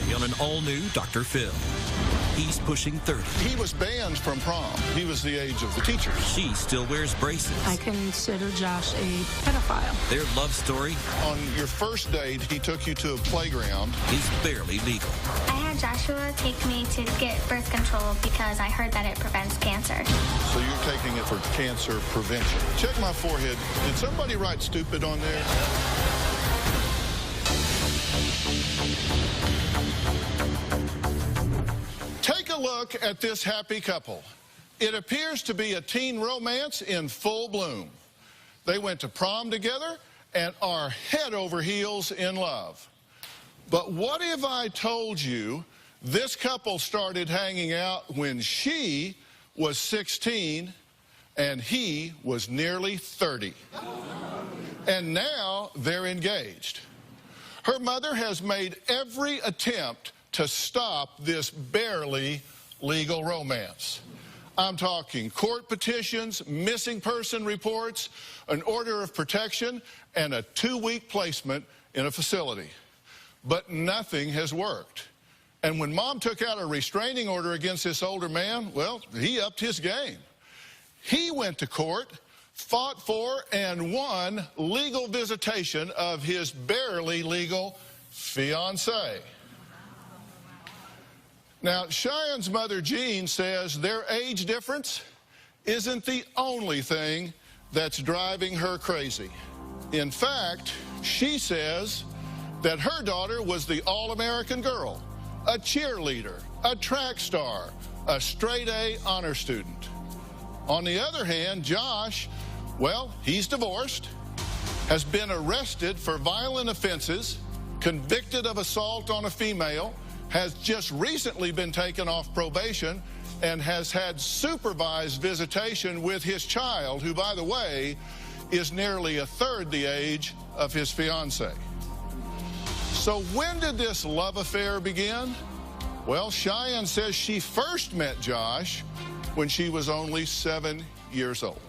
story on an all-new Dr. Phil. He's pushing 30. He was banned from prom. He was the age of the teachers. She still wears braces. I consider Josh a pedophile. Their love story. On your first date, he took you to a playground. Is barely legal. I had Joshua take me to get birth control because I heard that it prevents cancer. So you're taking it for cancer prevention. Check my forehead. Did somebody write stupid on there? Take a look at this happy couple. It appears to be a teen romance in full bloom. They went to prom together and are head over heels in love. But what if I told you this couple started hanging out when she was 16 and he was nearly 30? And now they're engaged. Her mother has made every attempt to stop this barely legal romance. I'm talking court petitions, missing person reports, an order of protection, and a 2-week placement in a facility. But nothing has worked. And when Mom took out a restraining order against this older man, well, he upped his game. He went to court, fought for, and won legal visitation of his barely legal fiancée. Now, Cheyenne's mother, Jean, says their age difference isn't the only thing that's driving her crazy. In fact, she says that her daughter was the all-American girl, a cheerleader, a track star, a straight-A honor student. On the other hand, Josh, well, he's divorced, has been arrested for violent offenses, convicted of assault on a female, has just recently been taken off probation, and has had supervised visitation with his child, who, by the way, is nearly a third the age of his fiancée. So when did this love affair begin? Well, Cheyenne says she first met Josh when she was only 7 years old.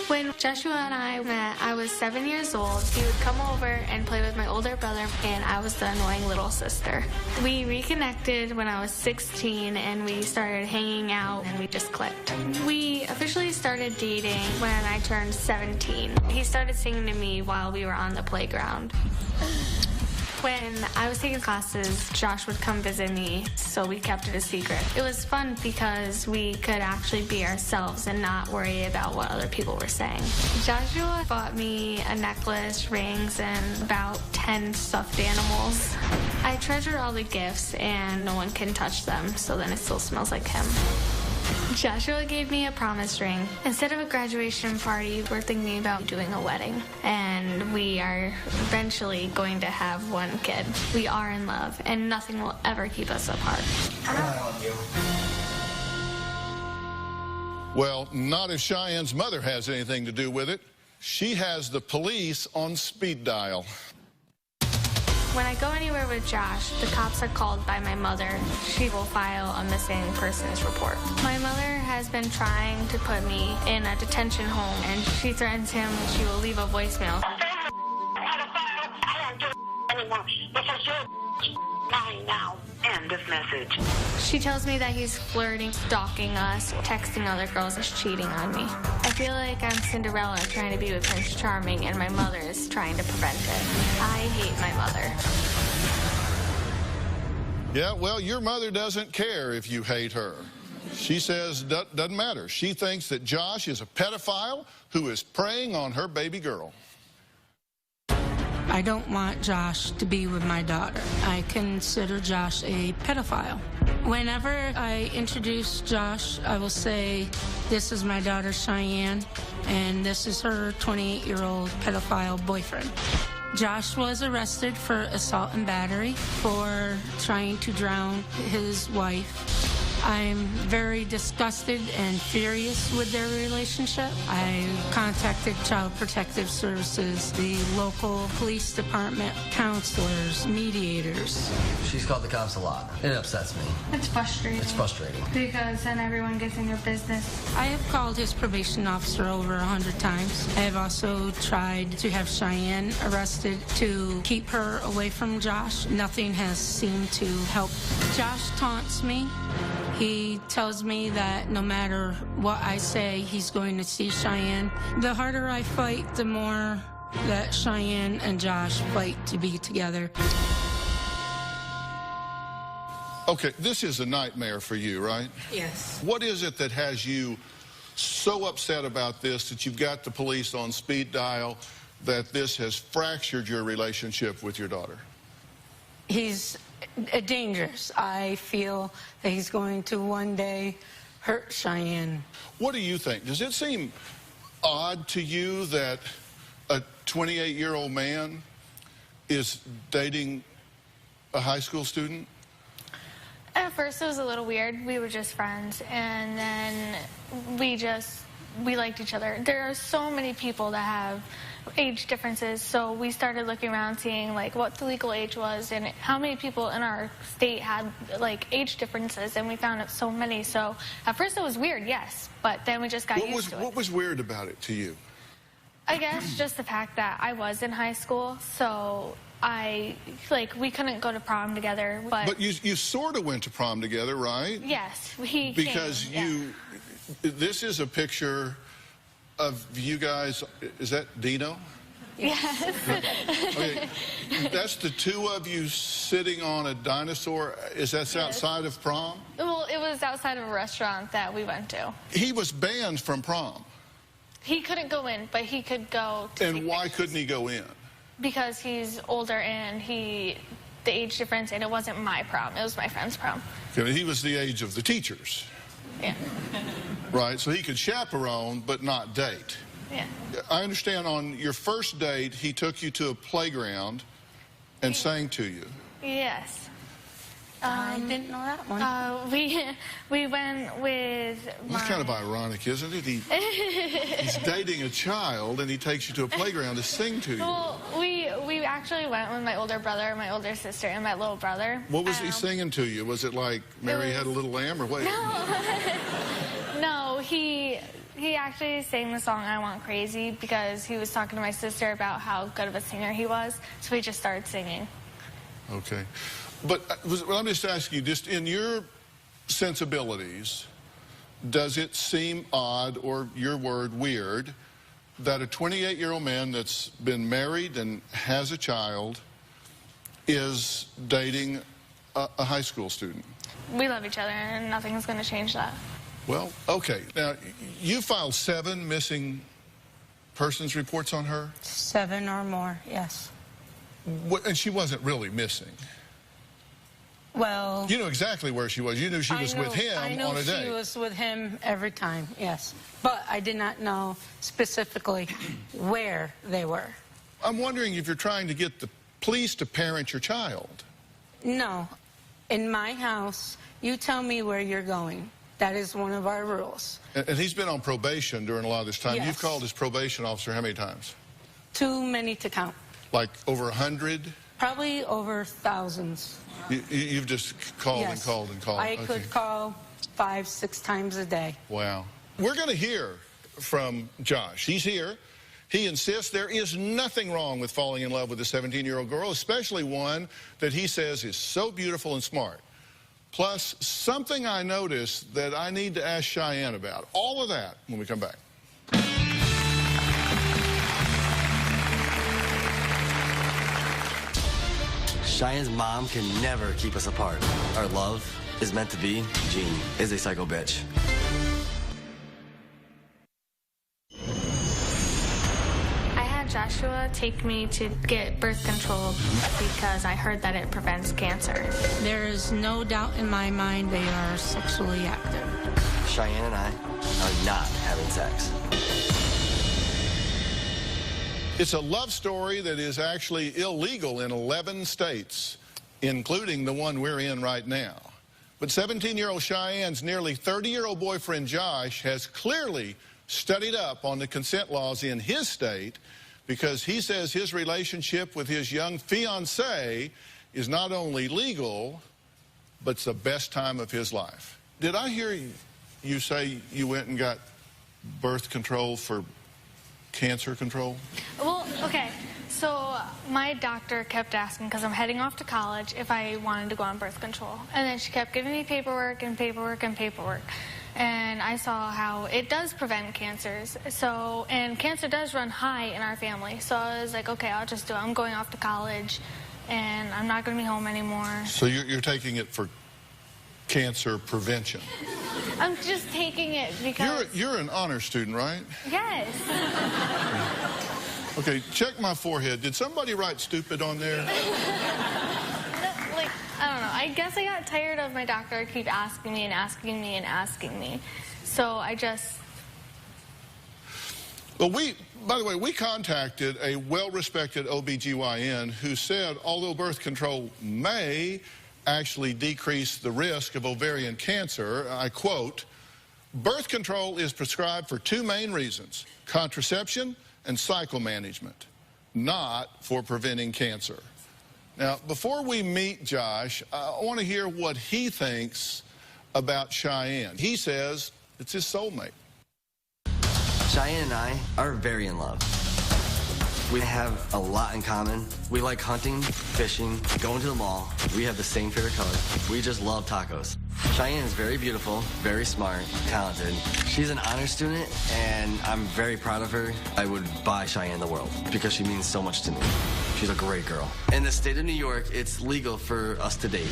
When Joshua and I met, I was 7 years old. He would come over and play with my older brother, and I was the annoying little sister. We reconnected when I was 16, and we started hanging out, and we just clicked. We officially started dating when I turned 17. He started singing to me while we were on the playground. When I was taking classes, Josh would come visit me, so we kept it a secret. It was fun because we could actually be ourselves and not worry about what other people were saying. Joshua bought me a necklace, rings, and about 10 stuffed animals. I treasure all the gifts, and no one can touch them, so then it still smells like him. Joshua gave me a promise ring. Instead of a graduation party, we're thinking about doing a wedding. And we are eventually going to have one kid. We are in love, and nothing will ever keep us apart. I love you. Well, not if Cheyenne's mother has anything to do with it. She has the police on speed dial. When I go anywhere with Josh, the cops are called by my mother. She will file a missing persons report. My mother has been trying to put me in a detention home, and she threatens him that she will leave a voicemail. I don't do anymore. This is your mine now. End of message. She tells me that he's flirting, stalking us, texting other girls, and cheating on me. I feel like I'm Cinderella trying to be with Prince Charming, and my mother is trying to prevent it. I hate my mother. Yeah, well, your mother doesn't care if you hate her. She says doesn't matter. She thinks that Josh is a pedophile who is preying on her baby girl. I don't want Josh to be with my daughter. I consider Josh a pedophile. Whenever I introduce Josh, I will say, this is my daughter Cheyenne, and this is her 28-year-old pedophile boyfriend. Josh was arrested for assault and battery, for trying to drown his wife, I'm very disgusted and furious with their relationship. I contacted Child Protective Services, the local police department, counselors, mediators. She's called the cops a lot. It upsets me. It's frustrating. It's frustrating. Because then everyone gets in your business. I have called his probation officer over 100 times. I have also tried to have Cheyenne arrested to keep her away from Josh. Nothing has seemed to help. Josh taunts me. He tells me that no matter what I say, he's going to see Cheyenne. The harder I fight, the more that Cheyenne and Josh fight to be together. Okay, this is a nightmare for you, right? Yes. What is it that has you so upset about this that you've got the police on speed dial, that this has fractured your relationship with your daughter? He's dangerous. I feel that he's going to one day hurt Cheyenne. What do you think? Does it seem odd to you that a 28-year-old man is dating a high school student? At first it was a little weird. We were just friends, and then we liked each other. There are so many people that have age differences, so we started looking around seeing like what the legal age was and how many people in our state had like age differences, and we found out so many. So at first it was weird, yes, but then we just got used to it. What was weird about it to you? I guess just the fact that I was in high school, so we couldn't go to prom together. But you sort of went to prom together, right? Yes, we Because this is a picture of you guys. Is that Dino? Yes. Okay, that's the two of you sitting on a dinosaur. Is that outside of prom? Well, it was outside of a restaurant that we went to. He was banned from prom. He couldn't go in, but he could go to And why couldn't he go in? Because he's older and the age difference, and it wasn't my prom. It was my friend's prom. Okay, he was the age of the teachers. Yeah. Right, so he could chaperone but not date. Yeah. I understand on your first date, he took you to a playground and sang to you. Yes. I didn't know that one. We went with That's kind of ironic, isn't it? He's dating a child and he takes you to a playground to sing to you. Well, we actually went with my older brother, my older sister, and my little brother. What was he singing to you? Was it like Mary Had a Little Lamb or what? No, he actually sang the song I Want Crazy because he was talking to my sister about how good of a singer he was, so we just started singing. Okay. But let me just ask you, just in your sensibilities, does it seem odd, or your word, weird, that a 28-year-old man that's been married and has a child is dating a high school student? We love each other, and nothing's going to change that. Well, okay. Now, you filed 7 missing persons reports on her? 7 or more, yes. And she wasn't really missing. Well, you knew exactly where she was. You knew she was with him on a date. I knew she was with him every time, yes. But I did not know specifically where they were. I'm wondering if you're trying to get the police to parent your child. No. In my house, you tell me where you're going. That is one of our rules. And he's been on probation during a lot of this time. Yes. You've called his probation officer how many times? Too many to count. Like over 100? Probably over thousands. You've just called and called and called. I could call 5, 6 times a day. Wow. We're going to hear from Josh. He's here. He insists there is nothing wrong with falling in love with a 17-year-old girl, especially one that he says is so beautiful and smart. Plus, something I noticed that I need to ask Cheyenne about. All of that when we come back. Cheyenne's mom can never keep us apart. Our love is meant to be. Jean is a psycho bitch. I had Joshua take me to get birth control because I heard that it prevents cancer. There is no doubt in my mind they are sexually active. Cheyenne and I are not having sex. It's a love story that is actually illegal in 11 states, including the one we're in right now. But 17-year-old Cheyenne's nearly 30-year-old boyfriend Josh has clearly studied up on the consent laws in his state because he says his relationship with his young fiancée is not only legal, but it's the best time of his life. Did I hear you say you went and got birth control for cancer control? Well, okay. So my doctor kept asking, because I'm heading off to college, if I wanted to go on birth control. And then she kept giving me paperwork and paperwork and paperwork. And I saw how it does prevent cancers. So, and cancer does run high in our family. So I was like, okay, I'll just do it. I'm going off to college, and I'm not going to be home anymore. So you're taking it for cancer prevention? I'm just taking it because... You're an honor student, right? Yes. Okay, check my forehead. Did somebody write stupid on there? Like, I don't know. I guess I got tired of my doctor keep asking me and asking me and asking me. So I just... Well, by the way, we contacted a well-respected OBGYN who said although birth control may actually decrease the risk of ovarian cancer, I quote, birth control is prescribed for two main reasons, contraception and cycle management, not for preventing cancer. Now, before we meet Josh, I want to hear what he thinks about Cheyenne. He says it's his soulmate. Cheyenne and I are very in love. We have a lot in common. We like hunting, fishing, going to the mall. We have the same favorite color. We just love tacos. Cheyenne is very beautiful, very smart, talented. She's an honor student, and I'm very proud of her. I would buy Cheyenne the world because she means so much to me. She's a great girl. In the state of New York, it's legal for us to date.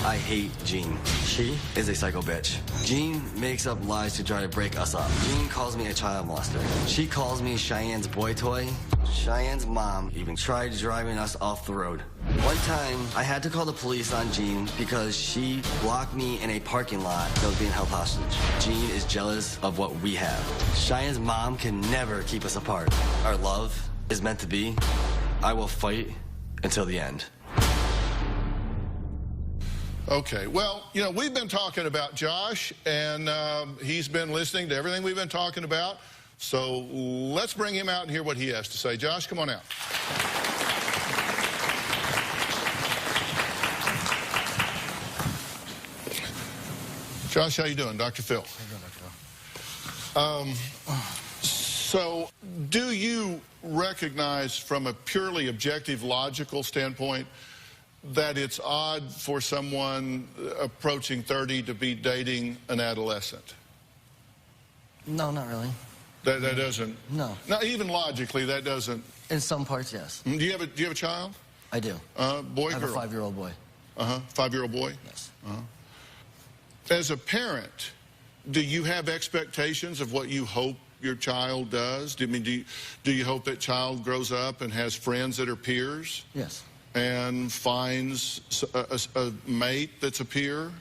I hate Jean. She is a psycho bitch. Jean makes up lies to try to break us up. Jean calls me a child molester. She calls me Cheyenne's boy toy. Cheyenne's mom even tried driving us off the road. One time, I had to call the police on Jean because she blocked me in a parking lot that was being held hostage. Jean is jealous of what we have. Cheyenne's mom can never keep us apart. Our love is meant to be. I will fight until the end. Okay, well, you know, we've been talking about Josh, and he's been listening to everything we've been talking about. So let's bring him out and hear what he has to say. Josh, come on out. Josh, how you doing? Dr. Phil. How you doing, Dr. Phil? So do you recognize from a purely objective, logical standpoint that it's odd for someone approaching 30 to be dating an adolescent? No, not really. That doesn't... No. Not even logically, that doesn't... In some parts, yes. Do you have a child? I do. Boy, I have girl? a 5-year-old boy. 5-year-old boy? Yes. As a parent, do you have expectations of what you hope your child does? Do you hope that child grows up and has friends that are peers? Yes. And finds a mate that's a peer?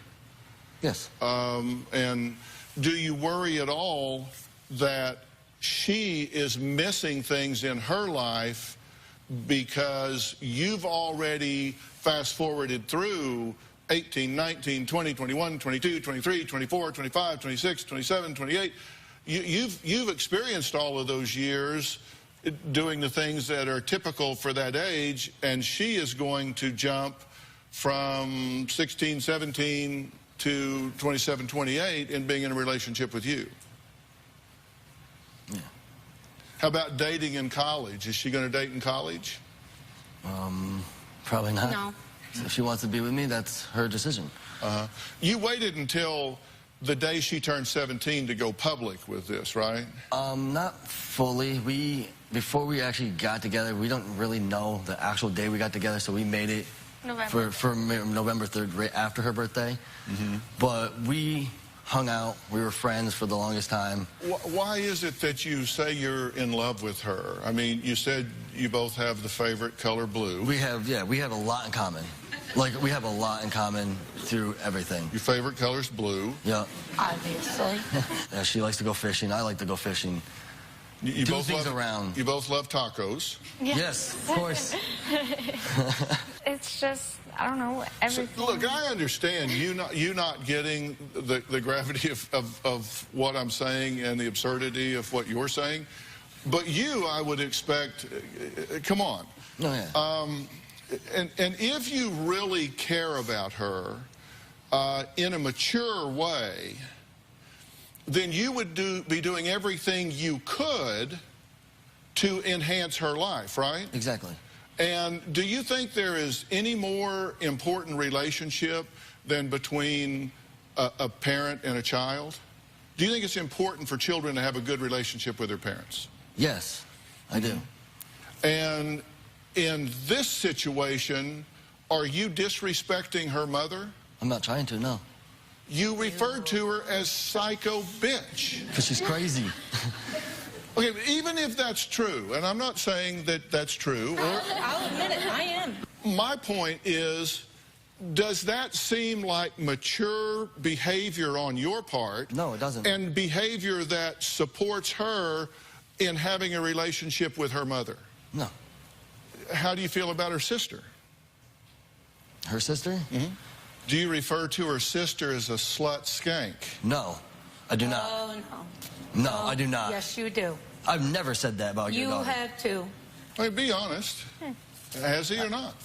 Yes. And do you worry at all that she is missing things in her life because you've already fast-forwarded through 18, 19, 20, 21, 22, 23, 24, 25, 26, 27, 28. You've experienced all of those years doing the things that are typical for that age, and she is going to jump from 16, 17 to 27, 28 in being in a relationship with you. Yeah. How about dating in college? Is she going to date in college? Probably not. No. If she wants to be with me, that's her decision. You waited until the day she turned 17 to go public with this, right? Not fully. Before we actually got together, we don't really know the actual day we got together, so we made it November. for November 3rd, right after her birthday. But we hung out. We were friends for the longest time. Why is it that you say you're in love with her? I mean, you said you both have the favorite color blue. We have a lot in common. Like, we have a lot in common through everything. Your favorite color's blue. Yeah. Obviously. Yeah, she likes to go fishing. I like to go fishing. You Do both things love, around. You both love tacos. Yes, of course. It's it's just, I don't know, everything. So, look, I understand you not getting the gravity of what I'm saying and the absurdity of what you're saying. But you, I would expect, come on. No, yeah. And if you really care about her in a mature way, then you would be doing everything you could to enhance her life, right? Exactly. And do you think there is any more important relationship than between a parent and a child? Do you think it's important for children to have a good relationship with their parents? Yes, I do. And in this situation, are you disrespecting her mother? I'm not trying to, no. You referred to her as psycho bitch. Because she's crazy. Okay, but even if that's true, and I'm not saying that that's true. I'll admit it, I am. My point is, does that seem like mature behavior on your part? No, it doesn't. And behavior that supports her in having a relationship with her mother? No. How do you feel about her sister? Her sister? Mm-hmm. Do you refer to her sister as a slut skank? No, I do not. Oh, no. No, I do not. Yes, you do. I've never said that about your daughter. You have to. I mean, be honest. Has he or not?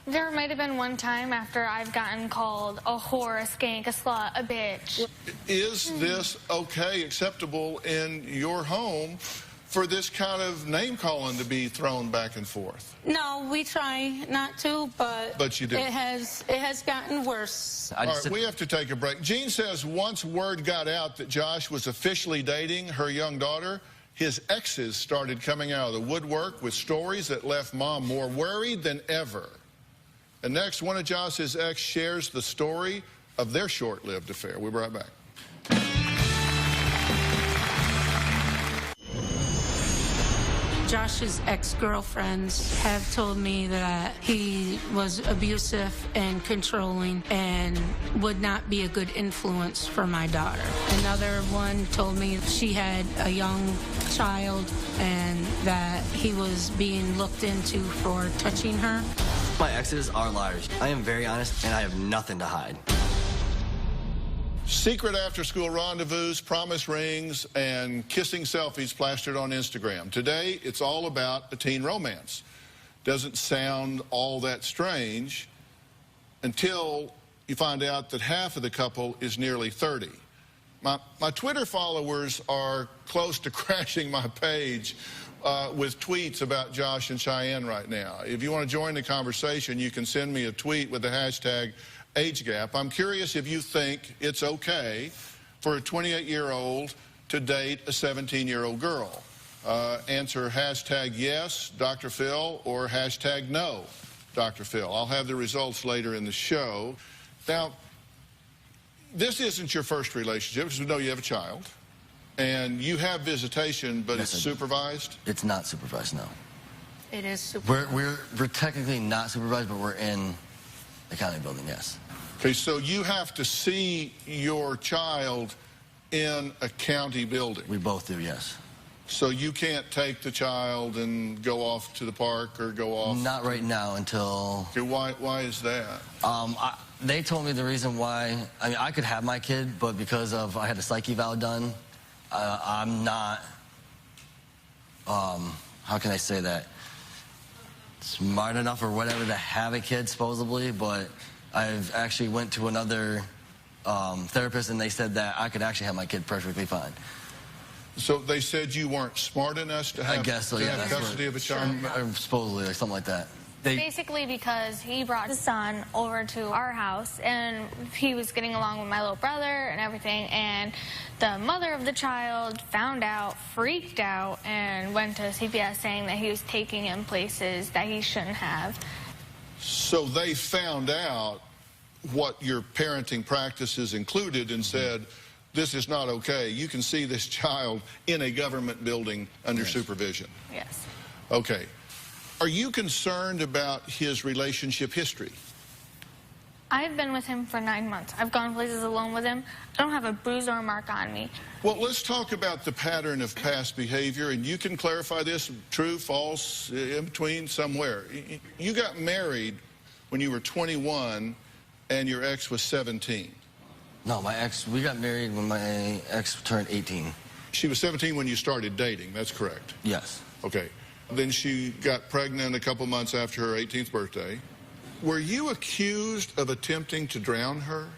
There might have been one time after I've gotten called a whore, a skank, a slut, a bitch. Is this okay, acceptable in your home for this kind of name-calling to be thrown back and forth? No, we try not to, but you do. It has gotten worse. All right, we have to take a break. Jean says once word got out that Josh was officially dating her young daughter, his exes started coming out of the woodwork with stories that left Mom more worried than ever. And next, one of Josh's ex shares the story of their short-lived affair. We'll be right back. Josh's ex-girlfriends have told me that he was abusive and controlling and would not be a good influence for my daughter. Another one told me she had a young child and that he was being looked into for touching her. My exes are liars. I am very honest, and I have nothing to hide. Secret after-school rendezvous, promise rings, and kissing selfies plastered on Instagram. Today, it's all about a teen romance. Doesn't sound all that strange until you find out that half of the couple is nearly 30. My Twitter followers are close to crashing my page with tweets about Josh and Cheyenne right now. If you want to join the conversation, you can send me a tweet with the hashtag age gap. I'm curious if you think it's okay for a 28-year-old to date a 17-year-old girl. Answer hashtag yes, Dr. Phil, or hashtag no, Dr. Phil. I'll have the results later in the show. Now, this isn't your first relationship because we know you have a child. And you have visitation, but Yes, it's supervised? It's not supervised, no. It is super. We're technically not supervised, but we're in the county building, yes. Okay, so you have to see your child in a county building. We both do, yes. So you can't take the child and go off to the park or go off? Not right now until... Okay, why is that? They told me the reason why, I mean, I could have my kid, but because of, I had a psyche eval done, I'm not, how can I say that, smart enough or whatever to have a kid, supposedly, but I've actually went to another therapist, and they said that I could actually have my kid perfectly fine. So they said you weren't smart enough to have, I guess so, to yeah, have that's custody of a child? Supposedly, or something like that. Basically because he brought his son over to our house and he was getting along with my little brother and everything, and the mother of the child found out, freaked out, and went to CPS saying that he was taking him places that he shouldn't have. So they found out what your parenting practices included and said, this is not okay. You can see this child in a government building under supervision. Yes. Okay. Are you concerned about his relationship history? I've been with him for 9 months. I've gone places alone with him. I don't have a bruise or a mark on me. Well, let's talk about the pattern of past behavior, and you can clarify this, true, false, in between, somewhere. You got married when you were 21, and your ex was 17. No, we got married when my ex turned 18. She was 17 when you started dating, that's correct? Yes. Okay. Then she got pregnant a couple months after her 18th birthday. Were you accused of attempting to drown her?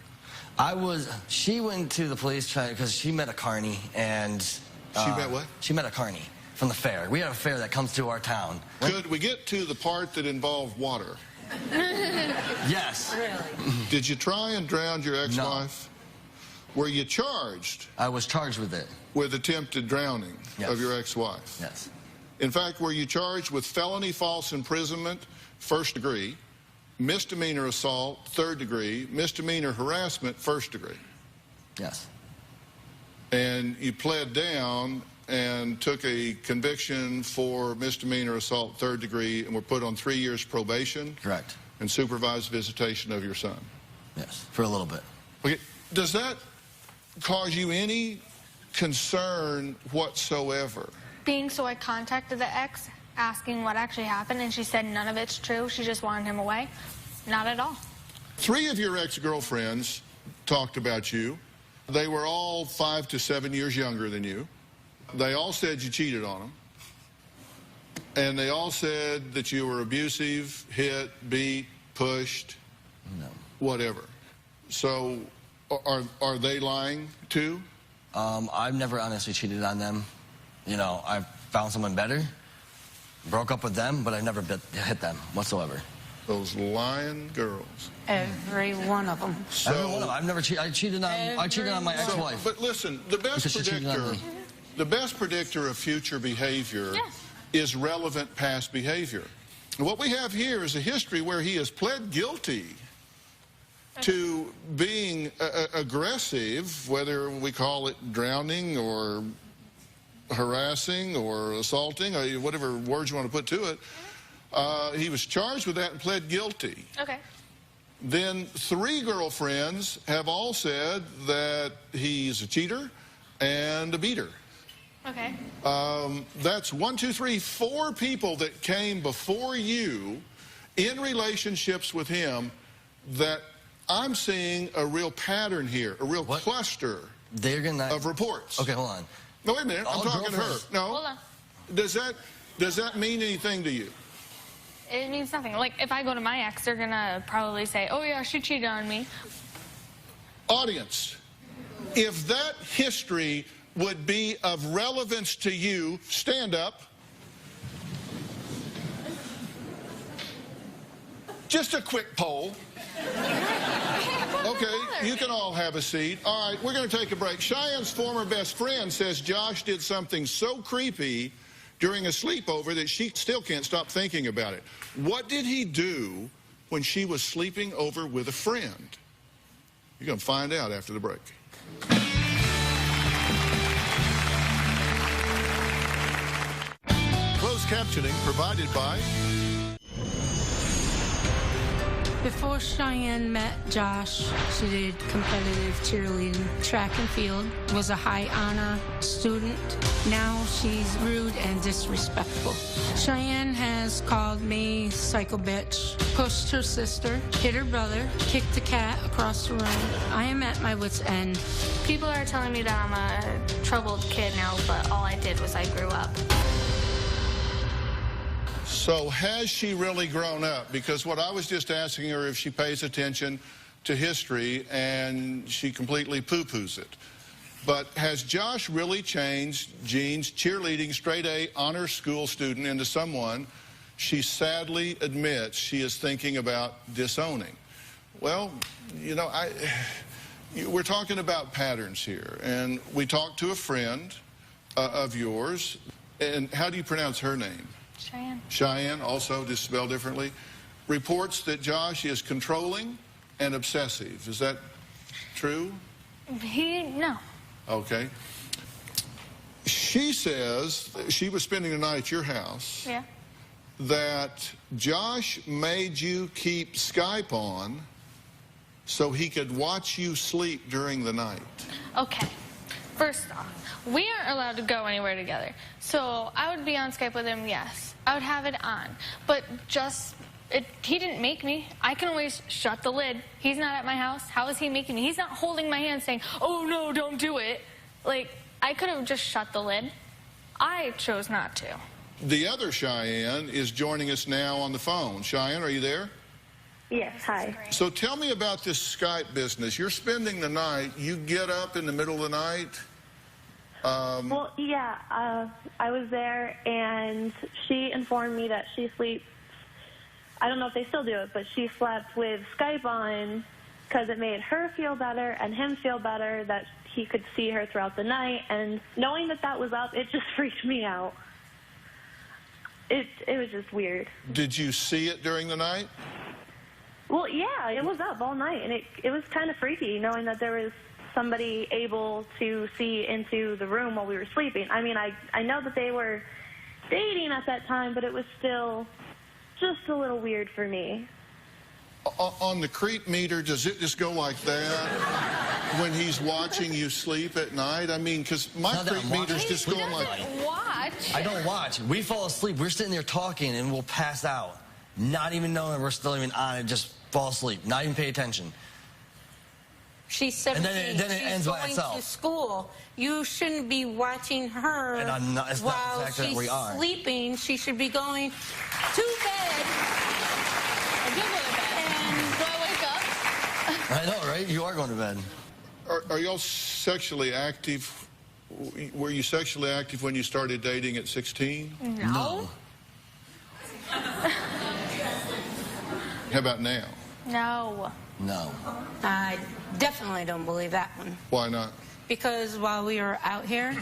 She went to the police because she met a carny and... She met what? She met a carny from the fair. We have a fair that comes to our town. Could we get to the part that involved water? Yes. Really? Did you try and drown your ex-wife? No. Were you charged? I was charged with it. With attempted drowning of your ex-wife? Yes. In fact, were you charged with felony false imprisonment, 1st degree, misdemeanor assault, 3rd degree, misdemeanor harassment, 1st degree? Yes. And you pled down and took a conviction for misdemeanor assault, 3rd degree, and were put on 3 years probation? Correct. And supervised visitation of your son? Yes, for a little bit. Okay, does that cause you any concern whatsoever? So I contacted the ex, asking what actually happened, and she said none of it's true. She just wanted him away. Not at all. 3 of your ex-girlfriends talked about you. They were all 5 to 7 years younger than you. They all said you cheated on them. And they all said that you were abusive, hit, beat, pushed, whatever. So are they lying too? I've never honestly cheated on them. You know, I found someone better, broke up with them, but I never hit them whatsoever. Those lying girls. Every one of them. So, every one of them. I've never cheated. I cheated on my ex-wife. But listen, the best predictor of future behavior is relevant past behavior. And what we have here is a history where he has pled guilty to being aggressive, whether we call it drowning or harassing or assaulting, or whatever words you want to put to it. He was charged with that and pled guilty. Okay. Then 3 girlfriends have all said that he's a cheater and a beater. Okay. That's 1, 2, 3, 4 people that came before you in relationships with him that I'm seeing a real pattern here, a real cluster of reports. Okay, hold on. No, wait a minute. I'm talking to her. No. Hold on. Does that mean anything to you? It means nothing. Like, if I go to my ex, they're going to probably say, oh, yeah, she cheated on me. Audience, if that history would be of relevance to you, stand up. Just a quick poll. Okay, you can all have a seat. All right, we're going to take a break. Cheyenne's former best friend says Josh did something so creepy during a sleepover that she still can't stop thinking about it. What did he do when she was sleeping over with a friend? You're going to find out after the break. Closed captioning provided by... Before Cheyenne met Josh, she did competitive cheerleading, track and field, was a high honor student. Now she's rude and disrespectful. Cheyenne has called me psycho bitch, pushed her sister, hit her brother, kicked a cat across the room. I am at my wit's end. People are telling me that I'm a troubled kid now, but all I did was I grew up. So has she really grown up? Because what I was just asking her if she pays attention to history and she completely poo-poos it. But has Josh really changed Jean's cheerleading straight-A honor school student into someone she sadly admits she is thinking about disowning? Well, you know, we're talking about patterns here. And we talked to a friend of yours. And how do you pronounce her name? Cheyenne. Cheyenne, also just spelled differently, reports that Josh is controlling and obsessive. Is that true? No. Okay. She says she was spending the night at your house. Yeah. That Josh made you keep Skype on so he could watch you sleep during the night? Okay, first off, we aren't allowed to go anywhere together. So I would be on Skype with him, yes. I would have it on. But he didn't make me. I can always shut the lid. He's not at my house. How is he making me? He's not holding my hand saying, oh no, don't do it. Like, I could have just shut the lid. I chose not to. The other Cheyenne is joining us now on the phone. Cheyenne, are you there? Yes, hi. So tell me about this Skype business. You're spending the night. You get up in the middle of the night. Well, yeah, I was there, and she informed me that she sleeps, I don't know if they still do it, but she slept with Skype on because it made her feel better and him feel better that he could see her throughout the night. And knowing that that was up, it just freaked me out. It was just weird. Did you see it during the night? Well, yeah, it was up all night, and it was kind of freaky knowing that there was somebody able to see into the room while we were sleeping. I mean, I know that they were dating at that time, but it was still just a little weird for me. On the creep meter, does it just go like that when he's watching you sleep at night? I mean, because my creep meter's just going like... I don't watch. We fall asleep. We're sitting there talking, and we'll pass out. Not even knowing we're still even on it, just fall asleep. Not even pay attention. She's 17. And then it ends by itself. She's going to school. You shouldn't be watching her while she's sleeping. She should be going to bed. I do go to bed. And do I wake up? I know, right? You are going to bed. Are y'all sexually active? Were you sexually active when you started dating at 16? No. How about now? No. No. I definitely don't believe that one. Why not? Because while we were out here,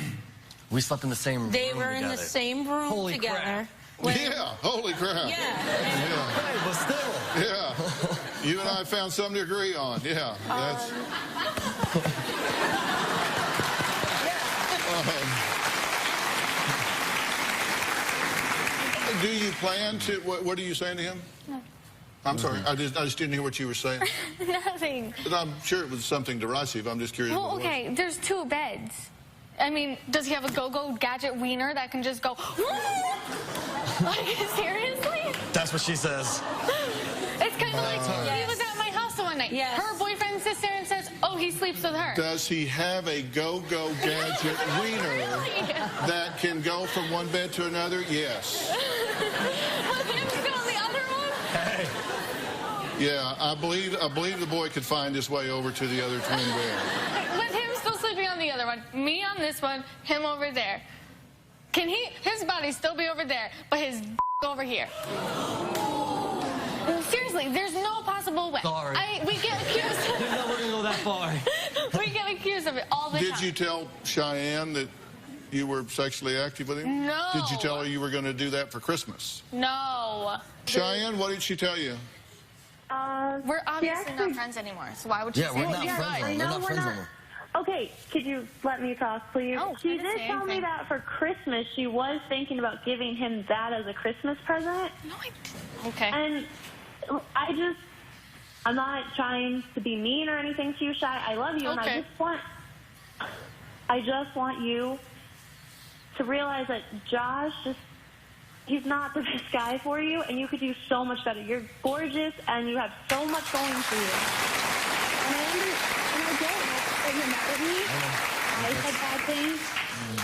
we slept in the same room they were together. in the same room Holy together. Crap. Yeah, holy crap. Yeah. Hey, but still. Yeah. You and I found something to agree on. Yeah. That's... do you plan to... What are you saying to him? No. I'm sorry. I just didn't hear what you were saying. Nothing. But I'm sure it was something derisive. I'm just curious. Well, okay, there's 2 beds. I mean, does he have a go-go gadget wiener that can just go... Like, seriously? That's what she says. It's kind of like he was at my house one night. Yes. Her boyfriend sits there and says, oh, he sleeps with her. Does he have a go-go gadget wiener that can go from one bed to another? Yes. With him still in the other one? Hey. Yeah, I believe the boy could find his way over to the other twin bed. With him still sleeping on the other one, me on this one, him over there. Can his body still be over there, but his over here? Seriously, there's no possible way. Sorry. We get accused. You're never going to go that far. We get accused of it all the time. Did you tell Cheyenne that you were sexually active with him? No. Did you tell her you were going to do that for Christmas? No. Cheyenne, what did she tell you? We're obviously not friends anymore, so why would you say we're not friends right? anymore. We're not friends anymore. Okay, could you let me talk, please? Oh, she did tell me that for Christmas she was thinking about giving him that as a Christmas present. No, I didn't. Okay. And I'm not trying to be mean or anything to you, Shy. I love you, and I just want you to realize that Josh he's not the best guy for you, and you could do so much better. You're gorgeous, and you have so much going for you. And I get it. You're mad at me. I said bad things.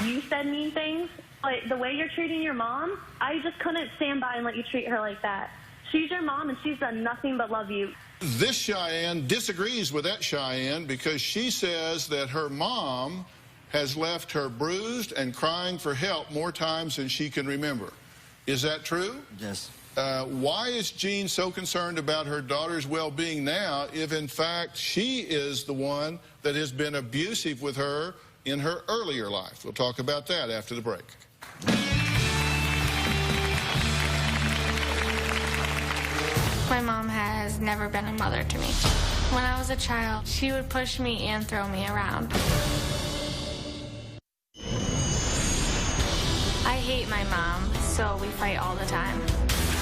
You said mean things. Like, the way you're treating your mom, I just couldn't stand by and let you treat her like that. She's your mom, and she's done nothing but love you. This Cheyenne disagrees with that Cheyenne because she says that her mom has left her bruised and crying for help more times than she can remember. Is that true? Yes. Why is Jean so concerned about her daughter's well-being now if, in fact, she is the one that has been abusive with her in her earlier life? We'll talk about that after the break. My mom has never been a mother to me. When I was a child, she would push me and throw me around. I hate my mom, so we fight all the time.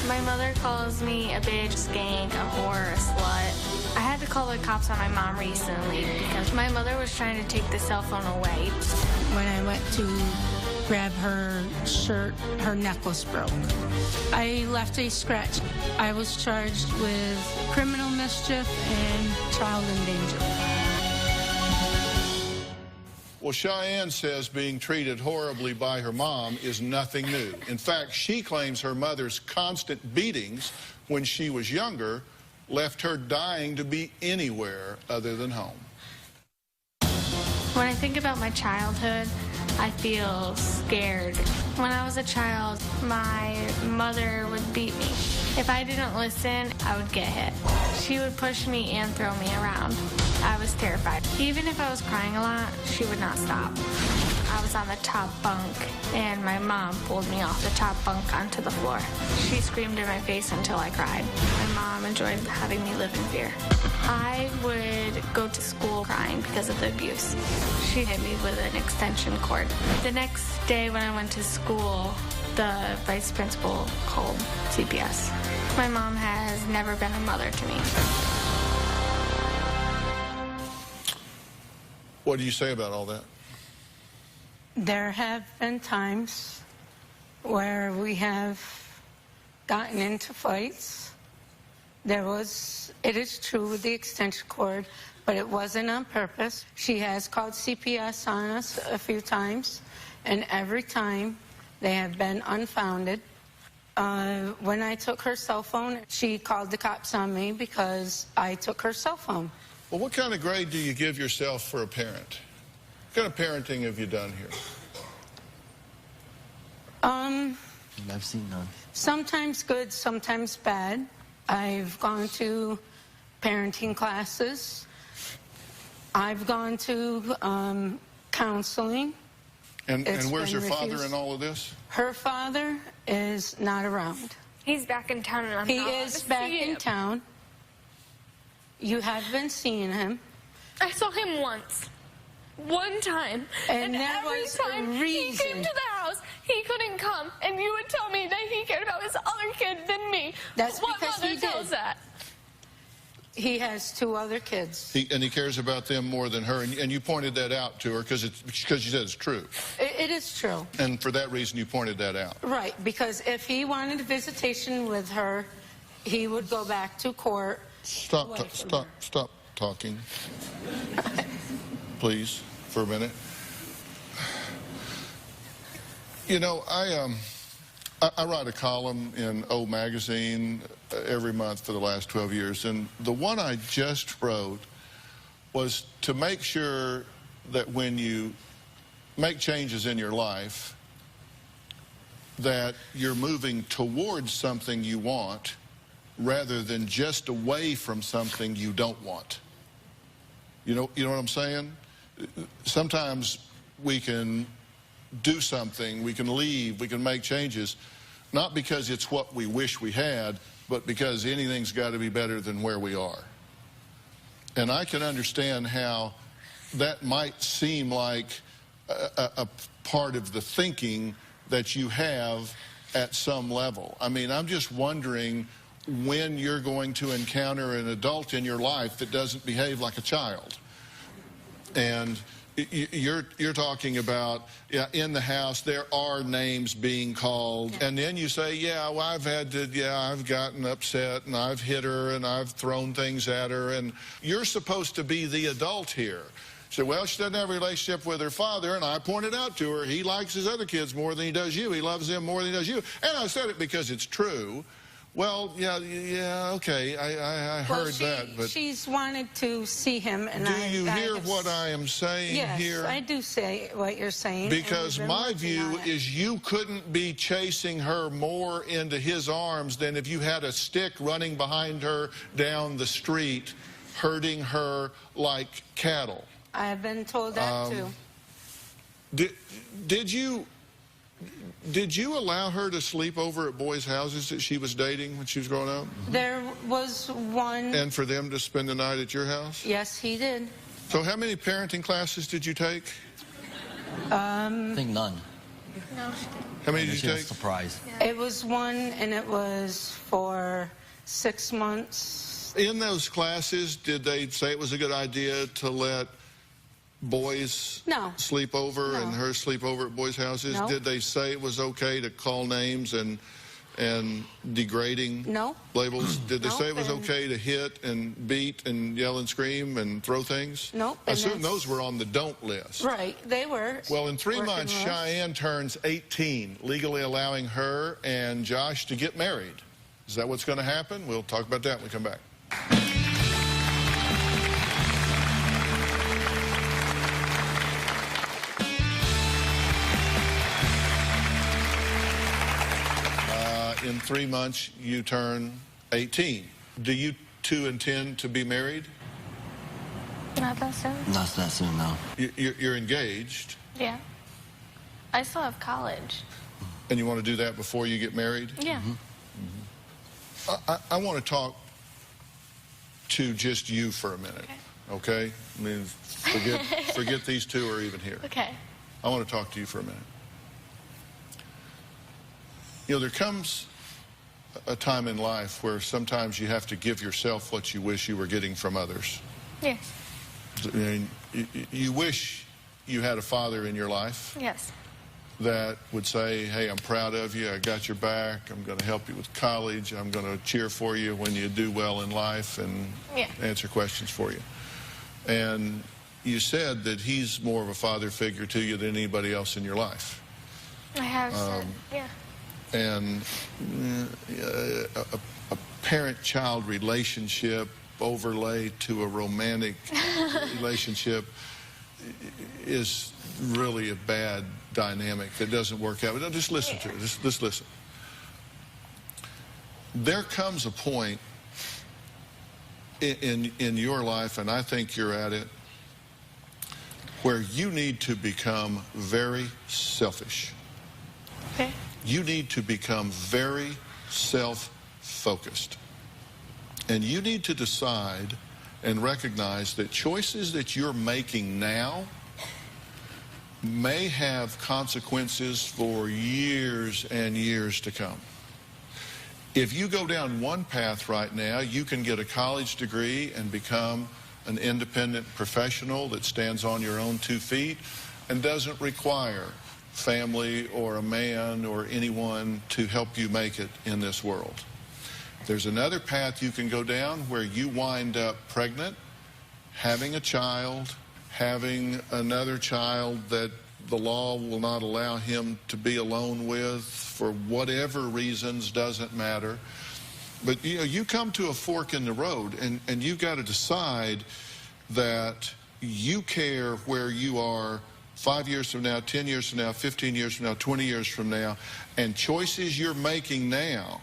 My mother calls me a bitch, skank, a whore, a slut. I had to call the cops on my mom recently because my mother was trying to take the cell phone away. When I went to grab her shirt, her necklace broke. I left a scratch. I was charged with criminal mischief and child endangerment. Well, Cheyenne says being treated horribly by her mom is nothing new. In fact, she claims her mother's constant beatings when she was younger left her dying to be anywhere other than home. When I think about my childhood, I feel scared. When I was a child, my mother would beat me. If I didn't listen, I would get hit. She would push me and throw me around. I was terrified. Even if I was crying a lot, she would not stop. I was on the top bunk, and my mom pulled me off the top bunk onto the floor. She screamed in my face until I cried. My mom enjoyed having me live in fear. I would go to school crying because of the abuse. She hit me with an extension cord. The next day when I went to school, the vice principal called CPS. My mom has never been a mother to me. What do you say about all that? There have been times where we have gotten into fights. It is true with the extension cord, but it wasn't on purpose. She has called CPS on us a few times, and every time they have been unfounded. When I took her cell phone, she called the cops on me because I took her cell phone. Well, what kind of grade do you give yourself for a parent? What kind of parenting have you done here? I've seen none. Sometimes good, sometimes bad. I've gone to parenting classes. I've gone to counseling. And where's your father in all of this? Her father is not around. He's back in town, and I'm He not allowed is to back see in him. town. You have been seeing him. I saw him once. One time. And that every was time a he reason. came to the house, he couldn't come. And you would tell me that he cared about his other kid than me. That's what because mother he tells did. that? He has 2 other kids. And he cares about them more than her. And you pointed that out to her because you said it's true. It is true. And for that reason, you pointed that out. Right, because if he wanted a visitation with her, he would go back to court. Stop talking. Please, for a minute. You know, I write a column in O Magazine every month for the last 12 years, and the one I just wrote was to make sure that when you make changes in your life, that you're moving towards something you want rather than just away from something you don't want. You know what I'm saying? Sometimes we can do something, we can leave, we can make changes, not because it's what we wish we had, but because anything's got to be better than where we are. And I can understand how that might seem like a part of the thinking that you have at some level. I mean, I'm just wondering when you're going to encounter an adult in your life that doesn't behave like a child. And you're talking about, in the house, there are names being called. And then you say, well, I've gotten upset, and I've hit her, and I've thrown things at her. And you're supposed to be the adult here. She said, well, she doesn't have a relationship with her father, and I pointed out to her, he likes his other kids more than he does you. He loves them more than he does you. And I said it because it's true. Well, yeah, okay, I heard that, but she's wanted to see him, and do you hear what I am saying here? Yes, I do say what you're saying. Because my view is you couldn't be chasing her more into his arms than if you had a stick running behind her down the street, herding her like cattle. I have been told that too. Did you allow her to sleep over at boys' houses that she was dating when she was growing up? There was one. And for them to spend the night at your house? Yes, he did. So how many parenting classes did you take? I think none. No. How many did you take? Surprise. It was one, and it was for 6 months. In those classes, did they say it was a good idea to let boys sleep over and her sleep over at boys' houses? No. Did they say it was okay to call names and degrading labels? Did they say it was okay to hit and beat and yell and scream and throw things? Nope. I assume those were on the don't list. Right, they were. Well, in 3 months, Cheyenne turns 18, legally allowing her and Josh to get married. Is that what's going to happen? We'll talk about that when we come back. In 3 months, you turn 18. Do you two intend to be married? Not that soon. Not that soon, no. You're engaged. Yeah. I still have college. And you want to do that before you get married? Yeah. I want to talk to just you for a minute, okay? I mean, forget these two are even here. Okay. I want to talk to you for a minute. You know, there comes a time in life where sometimes you have to give yourself what you wish you were getting from others. Yes. I mean, you wish you had a father in your life. Yes. That would say, hey, I'm proud of you, I got your back, I'm going to help you with college, I'm going to cheer for you when you do well in life and answer questions for you. And you said that he's more of a father figure to you than anybody else in your life. I have said, yeah. And a parent-child relationship overlaid to a romantic relationship is really a bad dynamic that doesn't work out. But just listen to it. Just listen. There comes a point in your life, and I think you're at it, where you need to become very selfish. Okay. You need to become very self-focused. And you need to decide and recognize that choices that you're making now may have consequences for years and years to come. If you go down one path right now, you can get a college degree and become an independent professional that stands on your own 2 feet and doesn't require family or a man or anyone to help you make it in this world. There's another path you can go down where you wind up pregnant, having a child, having another child that the law will not allow him to be alone with for whatever reasons, doesn't matter. But you know, you come to a fork in the road, and you've got to decide that you care where you are 5 years from now, 10 years from now, 15 years from now, 20 years from now, and choices you're making now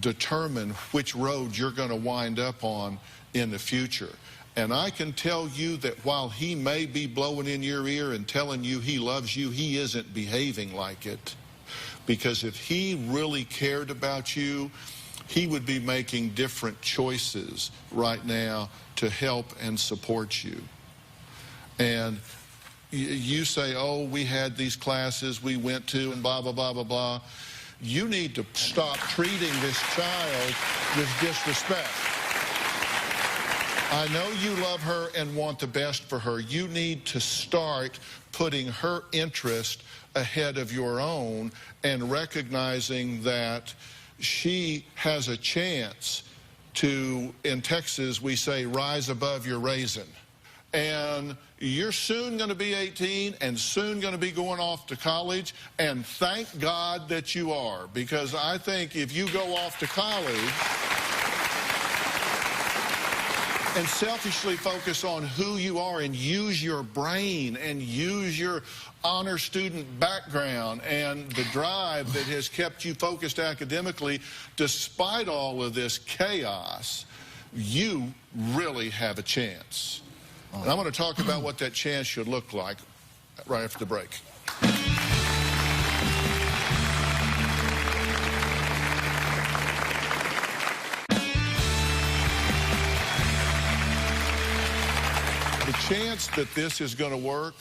determine which road you're going to wind up on in the future. And I can tell you that while he may be blowing in your ear and telling you he loves you, he isn't behaving like it. Because if he really cared about you, he would be making different choices right now to help and support you. And you say, oh, we had these classes we went to and blah, blah, blah, blah, blah. You need to stop treating this child with disrespect. I know you love her and want the best for her. You need to start putting her interest ahead of your own and recognizing that she has a chance to, in Texas, we say, rise above your raisin. And you're soon going to be 18 and soon going to be going off to college, and thank God that you are, because I think if you go off to college and selfishly focus on who you are and use your brain and use your honor student background and the drive that has kept you focused academically despite all of this chaos, you really have a chance. And I'm going to talk about what that chance should look like right after the break. The chance that this is going to work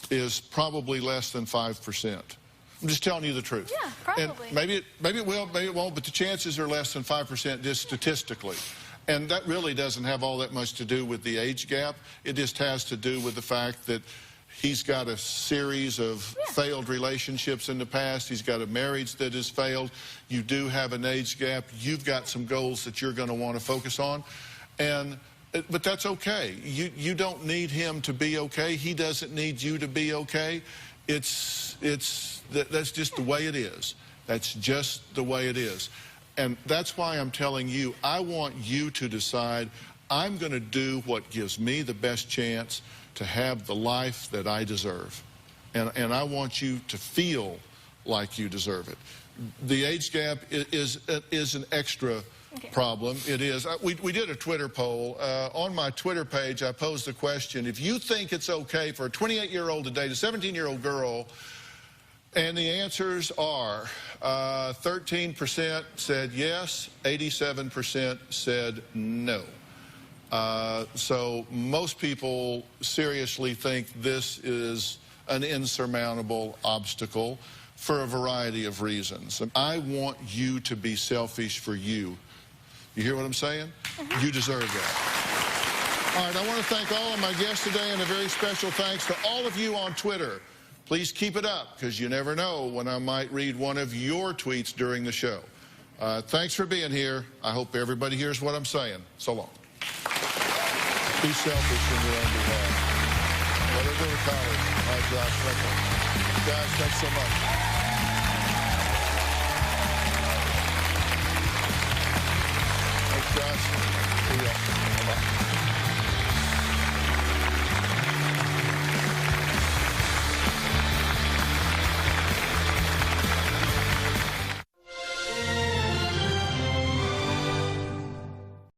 is probably less than 5%. I'm just telling you the truth. Yeah, probably. And maybe it will, maybe it won't, but the chances are less than 5% just statistically. And that really doesn't have all that much to do with the age gap. It just has to do with the fact that he's got a series of failed relationships in the past. He's got a marriage that has failed. You do have an age gap. You've got some goals that you're going to want to focus on. But that's okay. You don't need him to be okay. He doesn't need you to be okay. That's just the way it is. That's just the way it is. And that's why I'm telling you, I want you to decide, I'm going to do what gives me the best chance to have the life that I deserve. And I want you to feel like you deserve it. The age gap is an extra problem. It is. We did a Twitter poll. On my Twitter page, I posed the question, if you think it's okay for a 28-year-old to date a 17-year-old girl, and the answers are 13% said yes, 87% said no. So most people seriously think this is an insurmountable obstacle for a variety of reasons. And I want you to be selfish for you. You hear what I'm saying? You deserve that. All right, I want to thank all of my guests today, and a very special thanks to all of you on Twitter. Please keep it up, because you never know when I might read one of your tweets during the show. Thanks for being here. I hope everybody hears what I'm saying. So long. Be selfish in your own behalf. Let her go to college. All right, Josh, thank you. Guys, thanks so much. Thanks, Josh. See ya. Bye-bye.